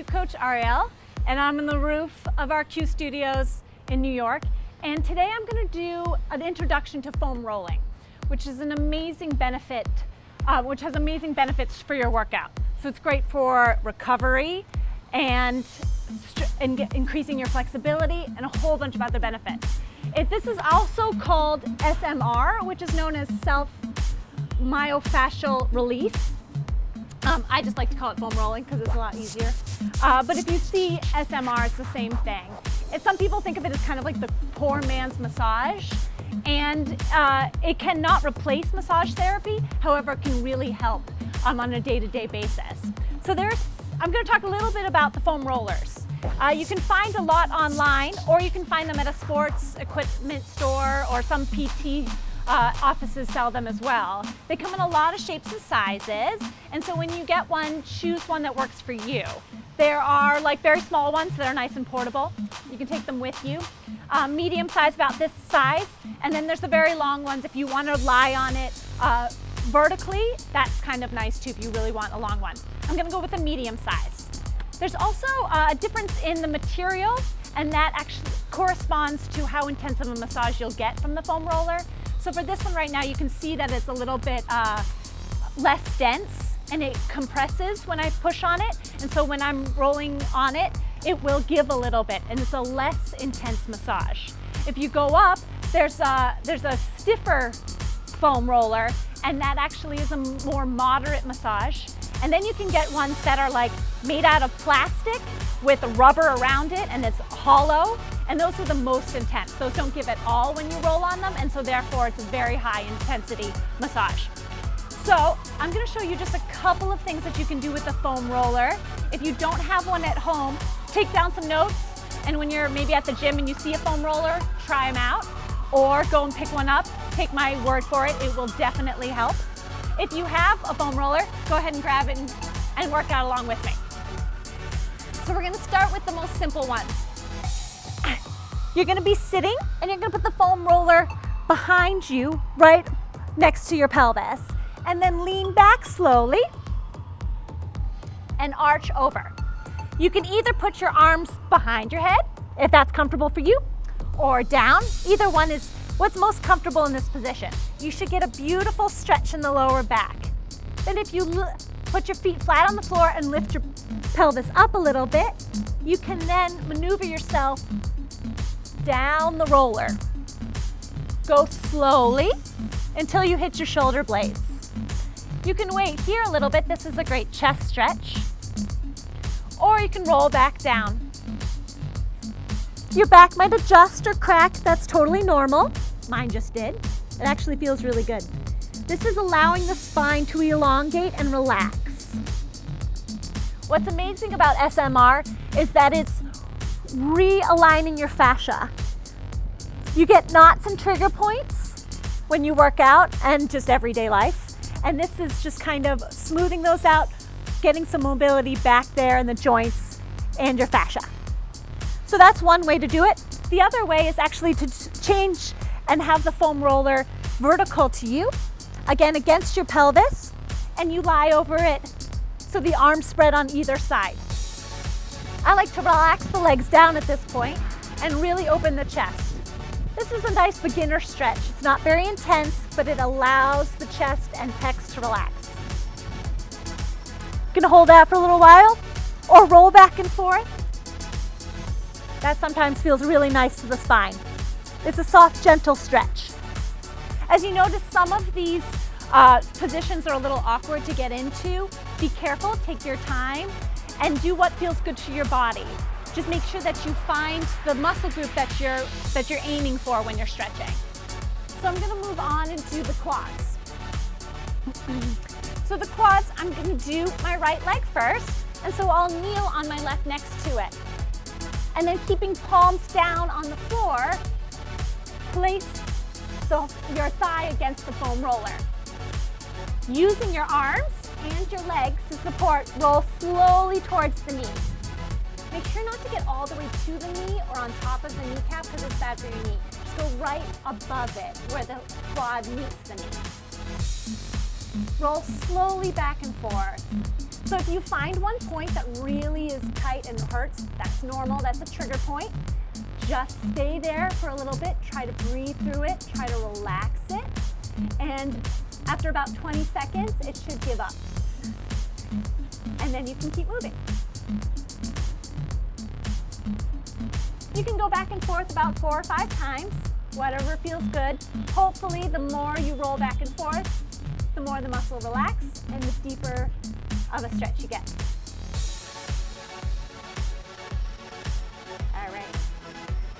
Coach Ariel, and I'm on the roof of our Q Studios in New York. And today I'm going to do an introduction to foam rolling, which is an amazing benefit, which has amazing benefits for your workout. So it's great for recovery and increasing your flexibility and a whole bunch of other benefits. This is also called SMR, which is known as self-myofascial release. I just like to call it foam rolling because it's a lot easier. But if you see SMR, it's the same thing. Some people think of it as kind of like the poor man's massage, and it cannot replace massage therapy. However, it can really help on a day-to-day basis. So I'm going to talk a little bit about the foam rollers. You can find a lot online, or you can find them at a sports equipment store, or some PT offices sell them as well. They come in a lot of shapes and sizes, and so when you get one, choose one that works for you. There are like very small ones that are nice and portable. You can take them with you. Medium size, about this size, and then there's the very long ones. If you want to lie on it vertically, that's kind of nice too if you really want a long one. I'm going to go with a medium size. There's also a difference in the material, and that actually corresponds to how intense of a massage you'll get from the foam roller. So for this one right now, you can see that it's a little bit less dense, and it compresses when I push on it. And so when I'm rolling on it, it will give a little bit, and it's a less intense massage. If you go up, there's a stiffer foam roller, and that actually is a more moderate massage. And then you can get ones that are like made out of plastic with rubber around it, and it's hollow. And those are the most intense. Those don't give at all when you roll on them, and so therefore it's a very high intensity massage. So I'm going to show you just a couple of things that you can do with the foam roller. If you don't have one at home, take down some notes, and when you're maybe at the gym and you see a foam roller, try them out, or go and pick one up. Take my word for it, it will definitely help. If you have a foam roller, go ahead and grab it and work out along with me. So we're going to start with the most simple ones. You're going to be sitting, and you're going to put the foam roller behind you, right next to your pelvis, and then lean back slowly and arch over. You can either put your arms behind your head, if that's comfortable for you, or down. Either one is what's most comfortable in this position. You should get a beautiful stretch in the lower back. Then if you put your feet flat on the floor and lift your pelvis up a little bit, you can then maneuver yourself down the roller. Go slowly until you hit your shoulder blades. You can wait here a little bit. This is a great chest stretch. Or you can roll back down. Your back might adjust or crack. That's totally normal. Mine just did. It actually feels really good. This is allowing the spine to elongate and relax. What's amazing about SMR is that it's realigning your fascia. You get knots and trigger points when you work out and just everyday life. And this is just kind of smoothing those out, getting some mobility back there in the joints and your fascia. So that's one way to do it. The other way is actually to change and have the foam roller vertical to you, again against your pelvis, and you lie over it so the arms spread on either side. I like to relax the legs down at this point and really open the chest. This is a nice beginner stretch. It's not very intense, but it allows the chest and pecs to relax. Gonna hold that for a little while, or roll back and forth. That sometimes feels really nice to the spine. It's a soft, gentle stretch. As you notice, some of these positions are a little awkward to get into. Be careful, take your time, and do what feels good to your body. Just make sure that you find the muscle group that you're aiming for when you're stretching. So I'm going to move on and do the quads. So the quads, I'm going to do my right leg first, and so I'll kneel on my left next to it. And then keeping palms down on the floor, place your thigh against the foam roller. Using your arms and your legs to support, roll slowly towards the knee. Make sure not to get all the way to the knee or on top of the kneecap because it's bad for your knee. Just go right above it where the quad meets the knee. Roll slowly back and forth. So if you find one point that really is tight and hurts, that's normal, that's a trigger point. Just stay there for a little bit, try to breathe through it, try to relax it, and after about 20 seconds, it should give up. And then you can keep moving. You can go back and forth about 4 or 5 times, whatever feels good. Hopefully, the more you roll back and forth, the more the muscle relaxes and the deeper of a stretch you get. All right.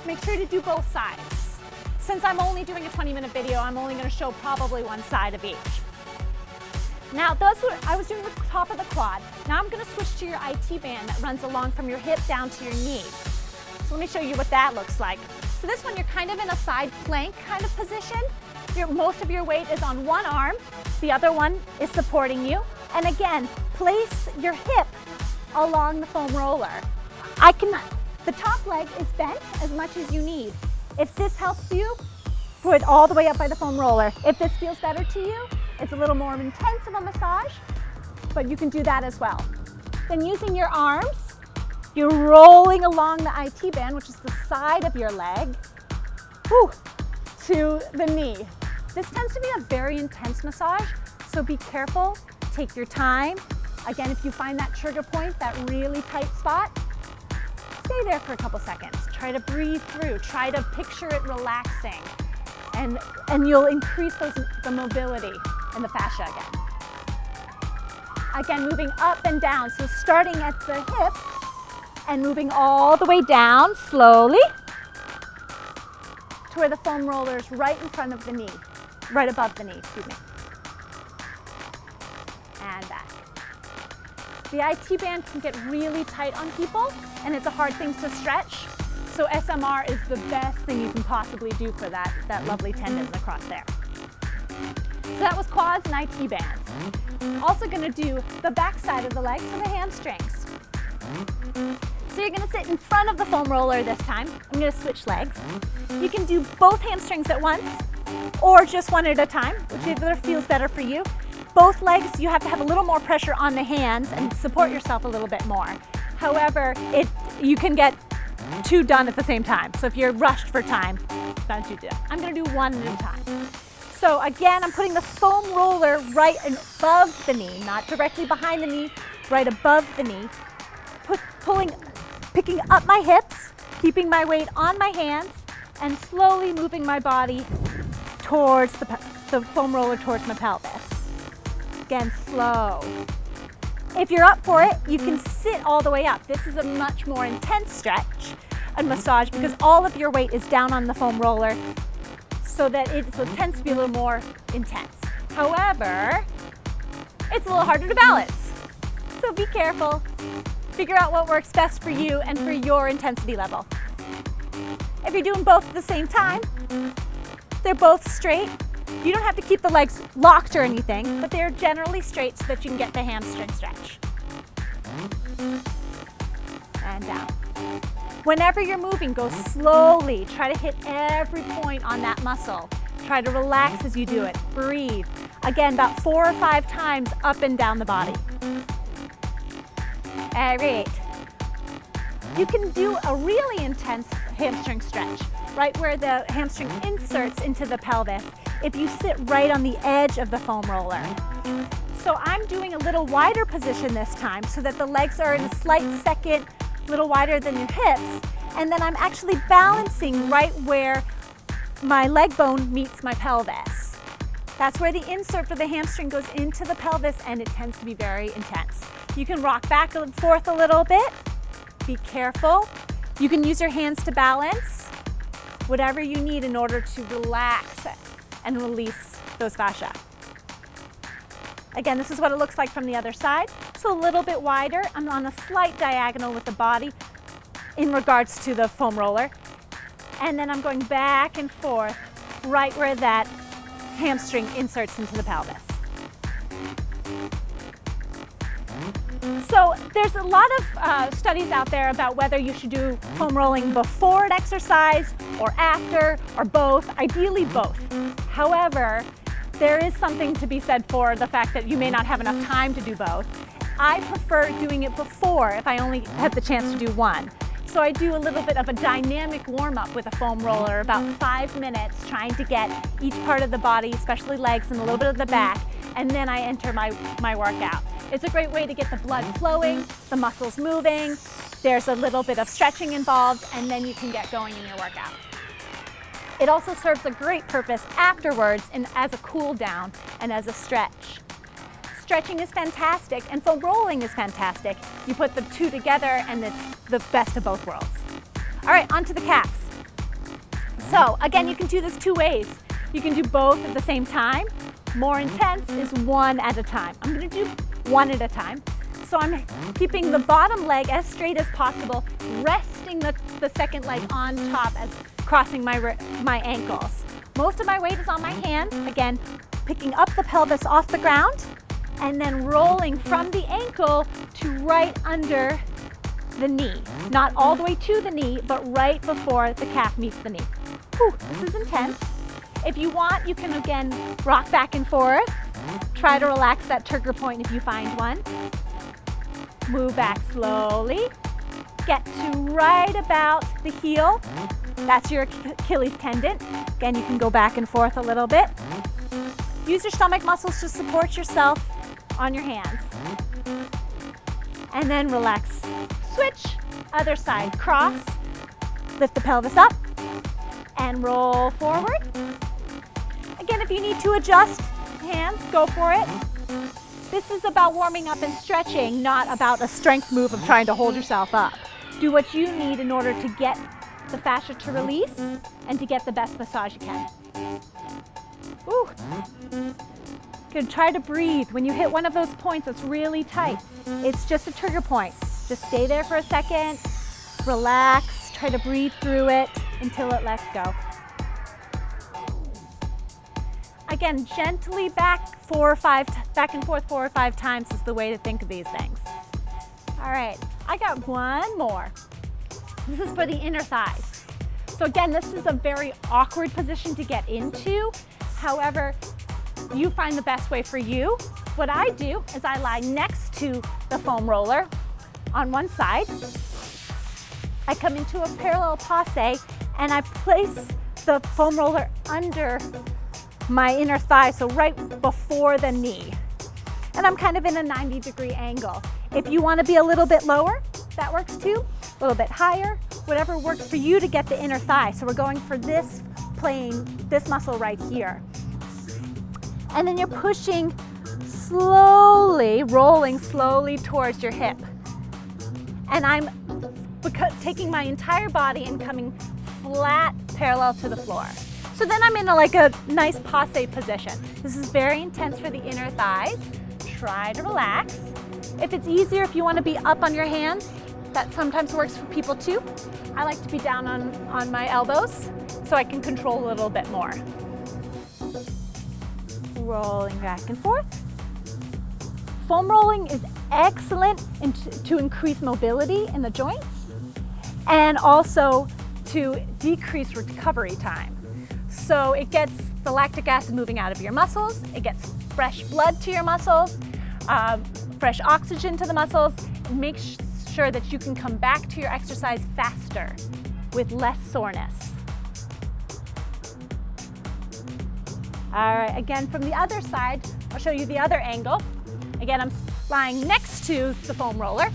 Make sure to do both sides. Since I'm only doing a 20-minute video, I'm only going to show probably one side of each. Now, I was doing the top of the quad. Now I'm going to switch to your IT band that runs along from your hip down to your knee. So let me show you what that looks like. So this one, you're kind of in a side plank kind of position. Most of your weight is on one arm. The other one is supporting you. And again, place your hip along the foam roller. The top leg is bent as much as you need. If this helps you, put it all the way up by the foam roller. If this feels better to you, it's a little more intense of a massage, but you can do that as well. Then using your arms, you're rolling along the IT band, which is the side of your leg, to the knee. This tends to be a very intense massage, so be careful, take your time. Again, if you find that trigger point, that really tight spot, stay there for a couple seconds. Try to breathe through, try to picture it relaxing, and you'll increase the mobility in the fascia again. Again, moving up and down, so starting at the hip and moving all the way down slowly to where the foam roller is right in front of the knee, right above the knee, excuse me. And back. The IT band can get really tight on people, and it's a hard thing to stretch. So SMR is the best thing you can possibly do for that lovely tendon across there. So that was quads and IT bands. Also going to do the back side of the leg to the hamstrings. So you're going to sit in front of the foam roller this time. I'm going to switch legs. You can do both hamstrings at once or just one at a time, whichever feels better for you. Both legs, you have to have a little more pressure on the hands and support yourself a little bit more. However, you can get 2 done at the same time. So if you're rushed for time, don't do that. I'm going to do 1 at a time. So again, I'm putting the foam roller right above the knee, not directly behind the knee, right above the knee. Picking up my hips, keeping my weight on my hands, and slowly moving my body towards the foam roller towards my pelvis. Again, slow. If you're up for it, you can sit all the way up. This is a much more intense stretch and massage because all of your weight is down on the foam roller, so that it tends to be a little more intense. However, it's a little harder to balance. So be careful. Figure out what works best for you and for your intensity level. If you're doing both at the same time, they're both straight. You don't have to keep the legs locked or anything, but they're generally straight so that you can get the hamstring stretch. And down. Whenever you're moving, go slowly. Try to hit every point on that muscle. Try to relax as you do it. Breathe. Again, about 4 or 5 times up and down the body. All right. You can do a really intense hamstring stretch, right where the hamstring inserts into the pelvis, if you sit right on the edge of the foam roller. So I'm doing a little wider position this time so that the legs are in a slight second, a little wider than your hips, and then I'm actually balancing right where my leg bone meets my pelvis. That's where the insert for the hamstring goes into the pelvis, and it tends to be very intense. You can rock back and forth a little bit. Be careful. You can use your hands to balance, whatever you need in order to relax and release those fascia. Again, this is what it looks like from the other side. So a little bit wider. I'm on a slight diagonal with the body in regards to the foam roller. And then I'm going back and forth right where that hamstring inserts into the pelvis. So there's a lot of studies out there about whether you should do foam rolling before an exercise or after or both, ideally both. However, there is something to be said for the fact that you may not have enough time to do both. I prefer doing it before if I only have the chance to do one. So I do a little bit of a dynamic warm-up with a foam roller, about 5 minutes, trying to get each part of the body, especially legs and a little bit of the back, and then I enter my workout. It's a great way to get the blood flowing, the muscles moving, there's a little bit of stretching involved, and then you can get going in your workout. It also serves a great purpose afterwards and as a cool down and as a stretch. Stretching is fantastic and foam rolling is fantastic. You put the two together and it's the best of both worlds. All right, on to the calves. So again, you can do this 2 ways. You can do both at the same time. More intense is one at a time. I'm gonna do one at a time. So I'm keeping the bottom leg as straight as possible, resting the second leg on top as crossing my ankles. Most of my weight is on my hands. Again, picking up the pelvis off the ground and then rolling from the ankle to right under the knee. Not all the way to the knee, but right before the calf meets the knee. Whew, this is intense. If you want, you can again rock back and forth. Try to relax that trigger point if you find one. Move back slowly. Get to right about the heel. That's your Achilles tendon. Again, you can go back and forth a little bit. Use your stomach muscles to support yourself on your hands. And then relax. Switch, other side, cross. Lift the pelvis up and roll forward. Again, if you need to adjust hands, go for it. This is about warming up and stretching, not about a strength move of trying to hold yourself up. Do what you need in order to get the fascia to release and to get the best massage you can. Ooh. Good, try to breathe. When you hit one of those points that's really tight, it's just a trigger point. Just stay there for a second, relax, try to breathe through it until it lets go. Again, gently back and forth 4 or 5 times is the way to think of these things. All right, I got one more. This is for the inner thighs. So again, this is a very awkward position to get into. However, you find the best way for you. What I do is I lie next to the foam roller on one side. I come into a parallel passe and I place the foam roller under my inner thigh, so right before the knee. And I'm kind of in a 90-degree angle. If you want to be a little bit lower, that works too. A little bit higher, whatever works for you to get the inner thigh. So we're going for this plane, this muscle right here. And then you're pushing slowly, rolling slowly towards your hip. And I'm taking my entire body and coming flat parallel to the floor. So then I'm in a nice passe position. This is very intense for the inner thighs. Try to relax. If it's easier, if you want to be up on your hands, that sometimes works for people too. I like to be down on my elbows so I can control a little bit more. Rolling back and forth. Foam rolling is excellent to increase mobility in the joints and also to decrease recovery time. So it gets the lactic acid moving out of your muscles, it gets fresh blood to your muscles, fresh oxygen to the muscles, and makes sure that you can come back to your exercise faster with less soreness. All right, again from the other side, I'll show you the other angle. Again, I'm lying next to the foam roller,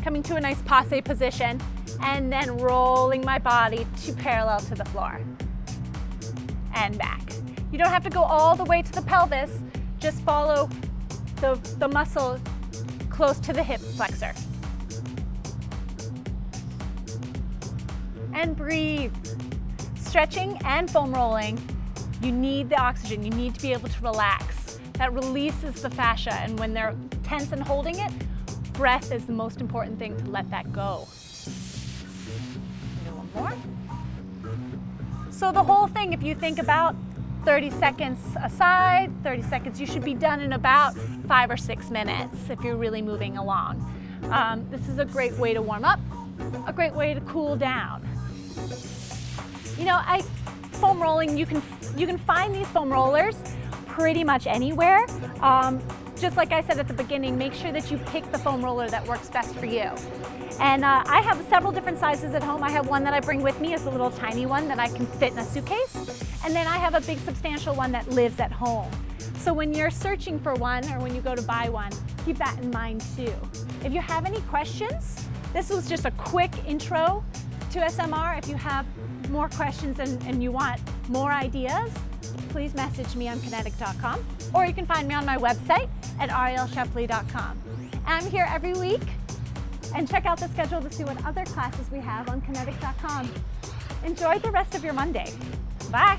coming to a nice passe position, and then rolling my body to parallel to the floor and back. You don't have to go all the way to the pelvis, just follow the muscle close to the hip flexor. And breathe. Stretching and foam rolling, you need the oxygen, you need to be able to relax. That releases the fascia, and when they're tense and holding it, breath is the most important thing to let that go. More. So the whole thing, if you think about 30 seconds aside, 30 seconds, you should be done in about 5 or 6 minutes if you're really moving along. This is a great way to warm up, a great way to cool down. You know, foam rolling, you can find these foam rollers pretty much anywhere. just like I said at the beginning, make sure that you pick the foam roller that works best for you. And I have several different sizes at home. I have one that I bring with me, is a little tiny one that I can fit in a suitcase. And then I have a big substantial one that lives at home. So when you're searching for one or when you go to buy one, keep that in mind too. If you have any questions, this was just a quick intro to SMR. If you have more questions and you want more ideas, please message me on kinetic.com, or you can find me on my website at arielshepley.com. I'm here every week, and check out the schedule to see what other classes we have on kinetic.com. Enjoy the rest of your Monday. Bye.